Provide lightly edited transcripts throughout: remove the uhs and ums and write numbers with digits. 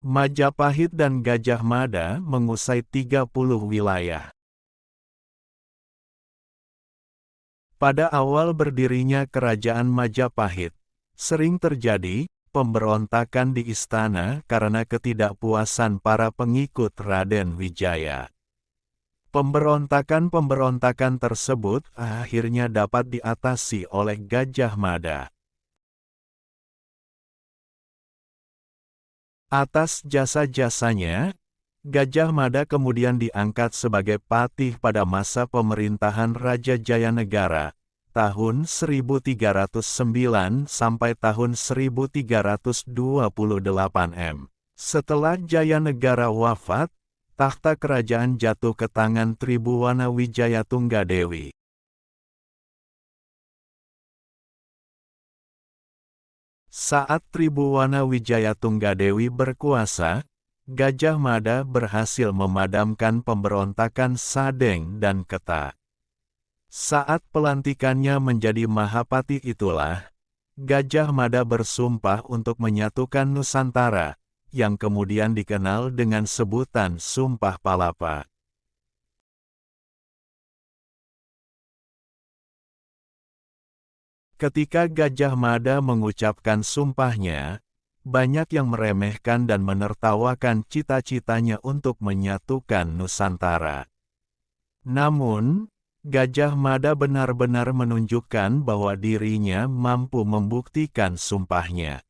Majapahit dan Gajah Mada mengusai 30 wilayah. Pada awal berdirinya Kerajaan Majapahit, sering terjadi pemberontakan di istana karena ketidakpuasan para pengikut Raden Wijaya. Pemberontakan-pemberontakan tersebut akhirnya dapat diatasi oleh Gajah Mada. Atas jasa-jasanya, Gajah Mada kemudian diangkat sebagai patih pada masa pemerintahan Raja Jayanegara, tahun 1309 sampai tahun 1328 M. Setelah Jayanegara wafat, takhta kerajaan jatuh ke tangan Tribhuwana Wijaya Tunggadewi. Saat Tribhuwana Wijaya Tunggadewi berkuasa, Gajah Mada berhasil memadamkan pemberontakan Sadeng dan Keta. Saat pelantikannya menjadi Mahapati itulah, Gajah Mada bersumpah untuk menyatukan Nusantara, yang kemudian dikenal dengan sebutan Sumpah Palapa. Ketika Gajah Mada mengucapkan sumpahnya, banyak yang meremehkan dan menertawakan cita-citanya untuk menyatukan Nusantara. Namun, Gajah Mada benar-benar menunjukkan bahwa dirinya mampu membuktikan sumpahnya.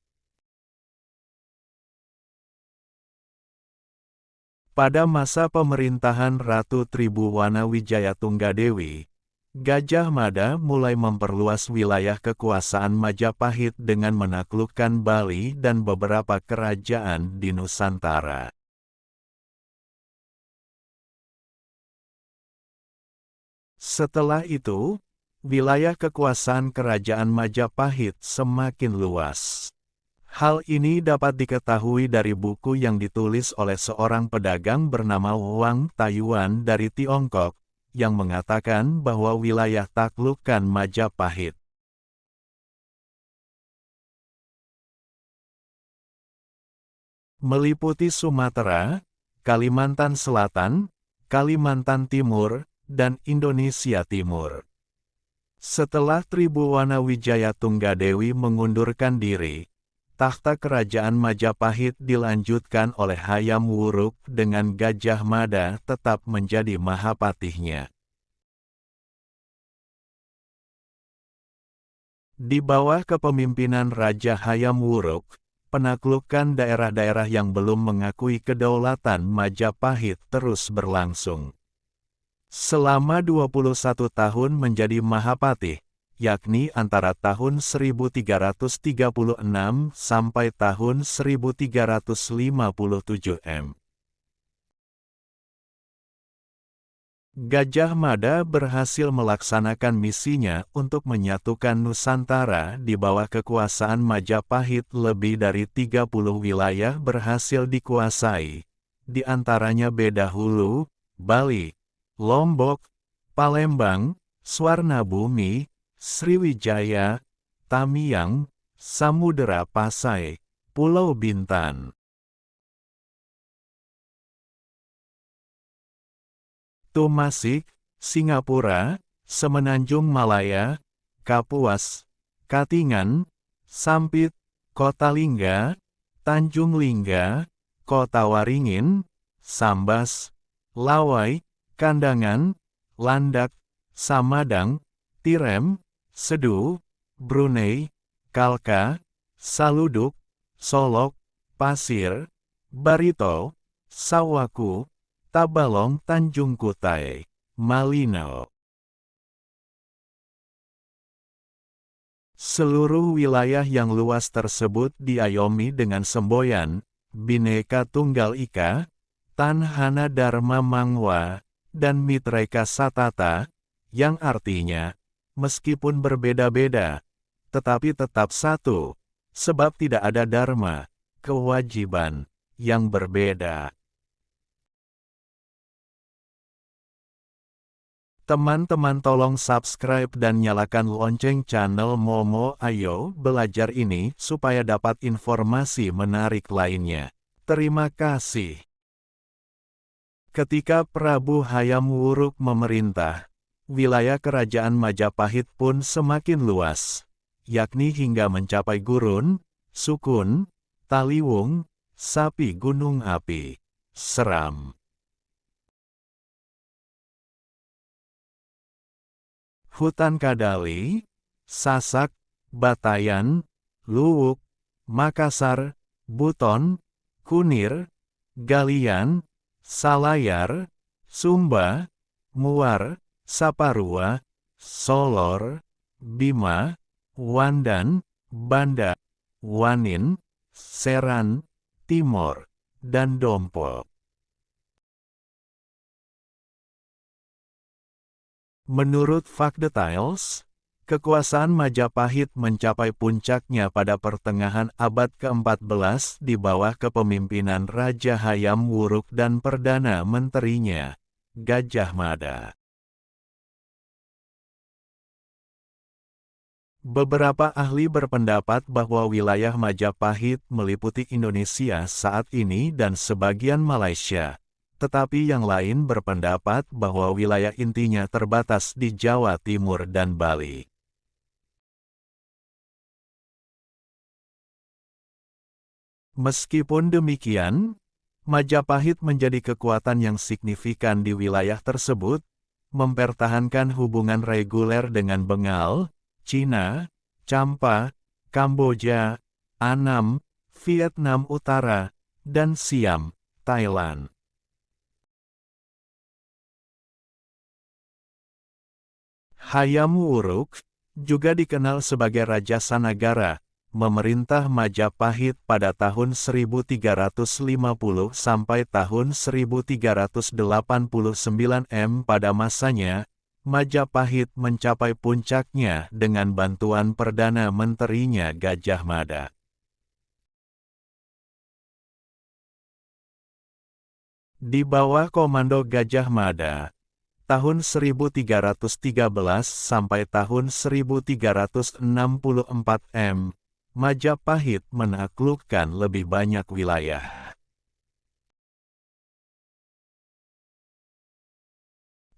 Pada masa pemerintahan Ratu Tribhuwana Wijaya Tunggadewi, Gajah Mada mulai memperluas wilayah kekuasaan Majapahit dengan menaklukkan Bali dan beberapa kerajaan di Nusantara. Setelah itu, wilayah kekuasaan kerajaan Majapahit semakin luas. Hal ini dapat diketahui dari buku yang ditulis oleh seorang pedagang bernama Wang Taiyuan dari Tiongkok, yang mengatakan bahwa wilayah taklukan Majapahit meliputi Sumatera, Kalimantan Selatan, Kalimantan Timur, dan Indonesia Timur. Setelah Tribhuwana Wijaya Tunggadewi mengundurkan diri, takhta kerajaan Majapahit dilanjutkan oleh Hayam Wuruk dengan Gajah Mada tetap menjadi mahapatihnya. Di bawah kepemimpinan Raja Hayam Wuruk, penaklukan daerah-daerah yang belum mengakui kedaulatan Majapahit terus berlangsung. Selama 21 tahun menjadi mahapatih, yakni antara tahun 1336 sampai tahun 1357 M. Gajah Mada berhasil melaksanakan misinya untuk menyatukan Nusantara di bawah kekuasaan Majapahit. Lebih dari 30 wilayah berhasil dikuasai, di antaranya Bedahulu, Bali, Lombok, Palembang, Swarnabumi, Sriwijaya, Tamiang, Samudera Pasai, Pulau Bintan, Tumasik, Singapura, Semenanjung Malaya, Kapuas, Katingan, Sampit, Kota Lingga, Tanjung Lingga, Kota Waringin, Sambas, Lawai, Kandangan, Landak, Samadang, Tirem, Sedu, Brunei, Kalka, Saluduk, Solok, Pasir, Barito, Sawaku, Tabalong, Tanjung Kutai, Malino. Seluruh wilayah yang luas tersebut diayomi dengan semboyan Bhinneka Tunggal Ika, Tanhana Dharma Mangwa, dan Mitreka Satata, yang artinya, meskipun berbeda-beda, tetapi tetap satu, sebab tidak ada dharma, kewajiban, yang berbeda. Teman-teman tolong subscribe dan nyalakan lonceng channel Momo Ayo Belajar ini supaya dapat informasi menarik lainnya. Terima kasih. Ketika Prabu Hayam Wuruk memerintah, wilayah kerajaan Majapahit pun semakin luas, yakni hingga mencapai Gurun, Sukun, Taliwung, Sapi Gunung Api, Seram, Hutan Kadali, Sasak, Batayan, Luwuk, Makassar, Buton, Kunir, Galian, Salayar, Sumba, Muar, Saparua, Solor, Bima, Wandan, Banda, Wanin, Seran, Timor, dan Dompo. Menurut Fakdetails, kekuasaan Majapahit mencapai puncaknya pada pertengahan abad ke-14 di bawah kepemimpinan Raja Hayam Wuruk dan Perdana Menterinya, Gajah Mada. Beberapa ahli berpendapat bahwa wilayah Majapahit meliputi Indonesia saat ini dan sebagian Malaysia, tetapi yang lain berpendapat bahwa wilayah intinya terbatas di Jawa Timur dan Bali. Meskipun demikian, Majapahit menjadi kekuatan yang signifikan di wilayah tersebut, mempertahankan hubungan reguler dengan Bengal, Cina, Champa, Kamboja, Annam, Vietnam Utara, dan Siam, Thailand. Hayam Wuruk, juga dikenal sebagai Raja Sanagara, memerintah Majapahit pada tahun 1350 sampai tahun 1389 m. Pada masanya, Majapahit mencapai puncaknya dengan bantuan Perdana Menterinya Gajah Mada. Di bawah komando Gajah Mada, tahun 1313 sampai tahun 1364 m, Majapahit menaklukkan lebih banyak wilayah.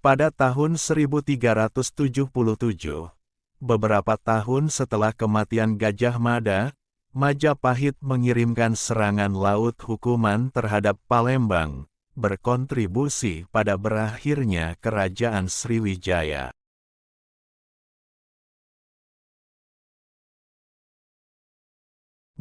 Pada tahun 1377, beberapa tahun setelah kematian Gajah Mada, Majapahit mengirimkan serangan laut hukuman terhadap Palembang, berkontribusi pada berakhirnya Kerajaan Sriwijaya.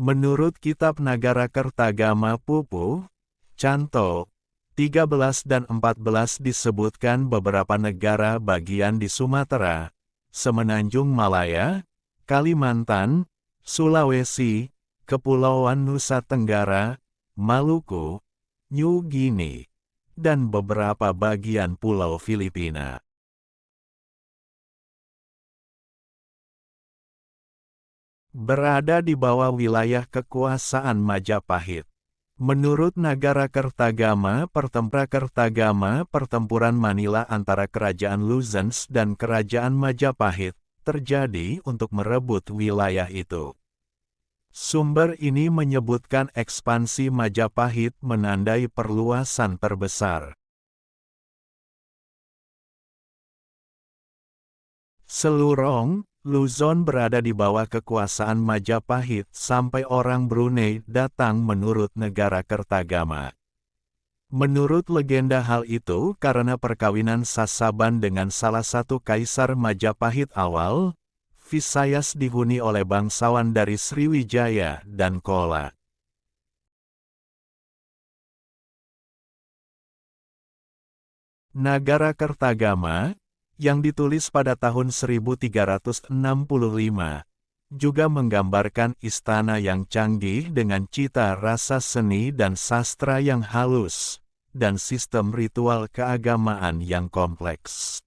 Menurut Kitab Nagarakertagama Pupu, Canto 13 dan 14 disebutkan beberapa negara bagian di Sumatera, Semenanjung Malaya, Kalimantan, Sulawesi, Kepulauan Nusa Tenggara, Maluku, New Guinea, dan beberapa bagian pulau Filipina. Berada di bawah wilayah kekuasaan Majapahit. Menurut Nagarakertagama, pertempuran Manila antara Kerajaan Luzon dan Kerajaan Majapahit terjadi untuk merebut wilayah itu. Sumber ini menyebutkan ekspansi Majapahit menandai perluasan terbesar. Selurong, Luzon berada di bawah kekuasaan Majapahit sampai orang Brunei datang menurut Nagarakertagama. Menurut legenda hal itu karena perkawinan Sasaban dengan salah satu kaisar Majapahit awal, Visayas dihuni oleh bangsawan dari Sriwijaya dan Kola. Nagarakertagama, yang ditulis pada tahun 1365, juga menggambarkan istana yang canggih dengan cita rasa seni dan sastra yang halus, dan sistem ritual keagamaan yang kompleks.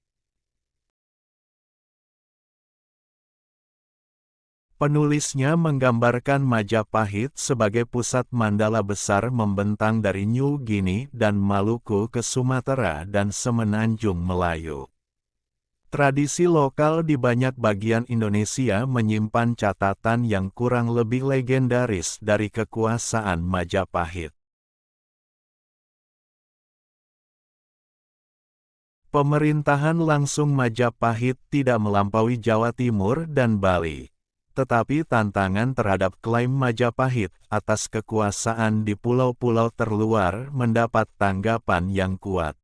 Penulisnya menggambarkan Majapahit sebagai pusat mandala besar membentang dari New Guinea dan Maluku ke Sumatera dan Semenanjung Melayu. Tradisi lokal di banyak bagian Indonesia menyimpan catatan yang kurang lebih legendaris dari kekuasaan Majapahit. Pemerintahan langsung Majapahit tidak melampaui Jawa Timur dan Bali. Tetapi tantangan terhadap klaim Majapahit atas kekuasaan di pulau-pulau terluar mendapat tanggapan yang kuat.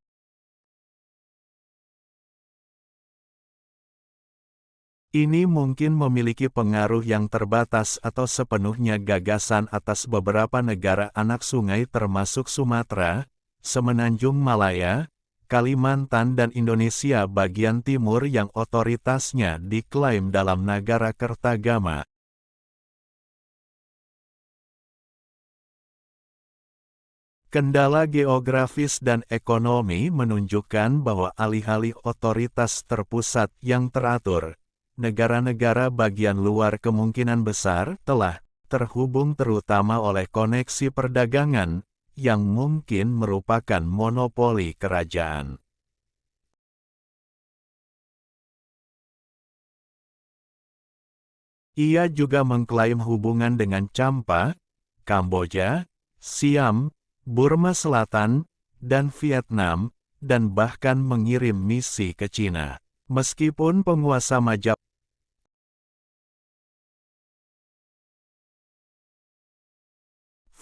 Ini mungkin memiliki pengaruh yang terbatas atau sepenuhnya gagasan atas beberapa negara anak sungai termasuk Sumatera, Semenanjung Malaya, Kalimantan dan Indonesia bagian timur yang otoritasnya diklaim dalam Nagara Kertagama. Kendala geografis dan ekonomi menunjukkan bahwa alih-alih otoritas terpusat yang teratur, negara-negara bagian luar kemungkinan besar telah terhubung terutama oleh koneksi perdagangan, yang mungkin merupakan monopoli kerajaan. Ia juga mengklaim hubungan dengan Champa, Kamboja, Siam, Burma Selatan, dan Vietnam, dan bahkan mengirim misi ke Cina. Meskipun penguasa Majapahit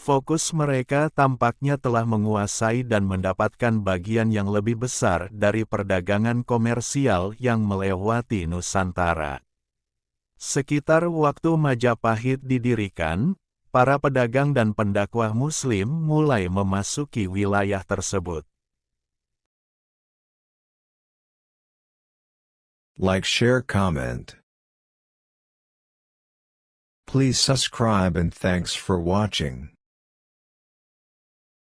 fokus mereka tampaknya telah menguasai dan mendapatkan bagian yang lebih besar dari perdagangan komersial yang melewati Nusantara. Sekitar waktu Majapahit didirikan, para pedagang dan pendakwah Muslim mulai memasuki wilayah tersebut. Like, share, comment. Please subscribe and thanks for watching.